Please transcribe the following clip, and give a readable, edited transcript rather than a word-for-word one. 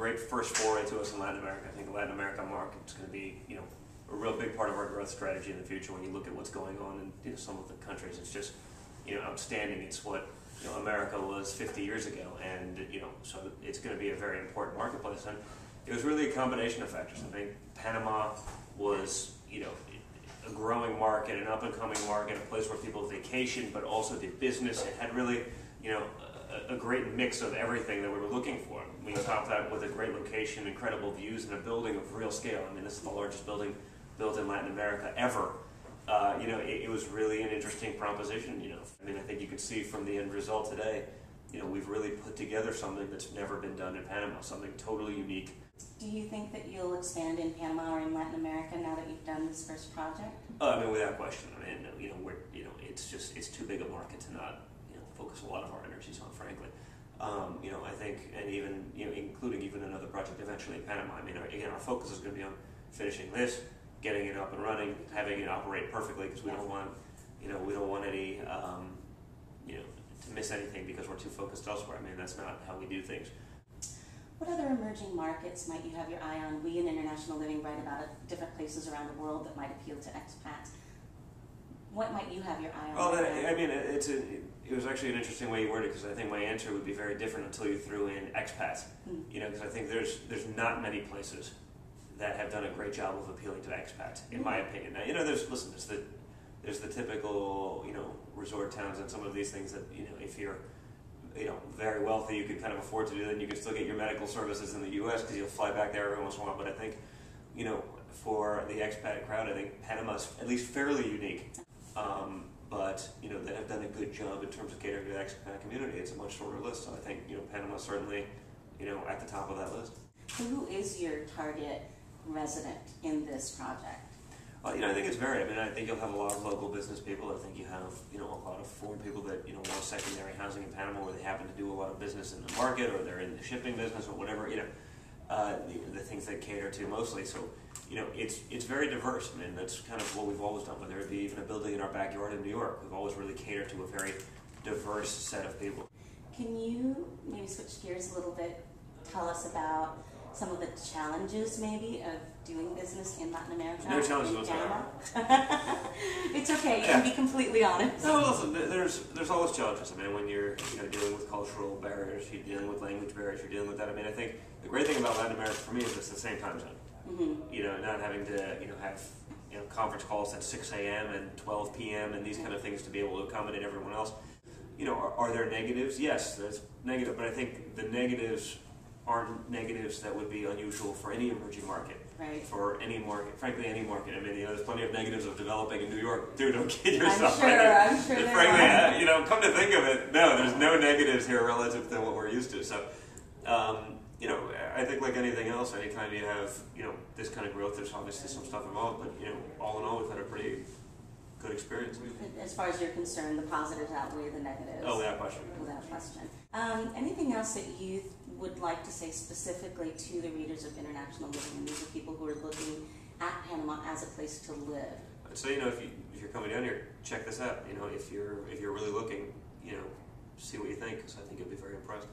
great first foray to us in Latin America. I think the Latin America market is going to be, a real big part of our growth strategy in the future. When you look at what's going on in some of the countries, it's just, outstanding. It's what America was 50 years ago, and so it's going to be a very important marketplace. And it was really a combination of factors. I think Panama was, a growing market, an up-and-coming market, a place where people vacationed, but also did business. It had really, a great mix of everything that we were looking for. We topped that with a great location, incredible views, and a building of real scale. I mean, this is the largest building built in Latin America ever. It was really an interesting proposition. I think you could see from the end result today, we've really put together something that's never been done in Panama, something totally unique. Do you think that you'll expand in Panama or in Latin America now that you've done this first project? Without question. It's too big a market to not, focus a lot of our energies on, frankly. I think, and even, including even another project eventually in Panama. Again, our focus is going to be on finishing this, getting it up and running, having it operate perfectly, because we don't want, any, to miss anything because we're too focused elsewhere. That's not how we do things. What other emerging markets might you have your eye on? We in International Living write about different places around the world that might appeal to expats. What might you have your eye on? Well, it was actually an interesting way you worded it, because I think my answer would be very different until you threw in expats. Because I think there's not many places that have done a great job of appealing to expats, in my opinion. Now, there's the typical, resort towns and some of these things that, if you're, very wealthy, you can kind of afford to do that, and you can still get your medical services in the U.S. because you'll fly back there every once in a while. But I think, for the expat crowd, I think Panama's at least fairly unique. But, that have done a good job in terms of catering to the expat community. It's a much shorter list, so I think, Panama's certainly, at the top of that list. Who is your target resident in this project? I think it's varied. I think you'll have a lot of local business people. I think you have, a lot of foreign people that, want secondary housing in Panama where they happen to do a lot of business in the market, or they're in the shipping business or whatever, the things they cater to mostly. So, it's very diverse. That's kind of what we've always done. Whether it be even a building in our backyard in New York, we've always really catered to a very diverse set of people. Can you maybe switch gears a little bit, tell us about some of the challenges maybe of doing business in Latin America? No challenges whatsoever. It's okay, you can be completely honest. No, listen, there's always challenges. When you're dealing with cultural barriers, you're dealing with language barriers, you're dealing with that. I think the great thing about Latin America for me is it's the same time zone. Not having to have conference calls at 6 a.m. and 12 p.m. and these kind of things to be able to accommodate everyone else. Are there negatives? Yes, there's negative, but I think the negatives aren't negatives that would be unusual for any emerging market. Right. For any market, frankly, any market. There's plenty of negatives of developing in New York. Dude, don't kid yourself. I'm sure there frankly, come to think of it, no, there's no negatives here relative to what we're used to. So, I think like anything else, anytime you have, this kind of growth, there's obviously some stuff involved, but, all in all, we've had a pretty good experience. As far as you're concerned, the positives outweigh the negatives. Oh, without question. Without question. Anything else that you would like to say specifically to the readers of International Living, and these are people who are looking at Panama as a place to live? I'd say, if you're coming down here, check this out. If you're really looking, see what you think, because I think you'll be very impressed.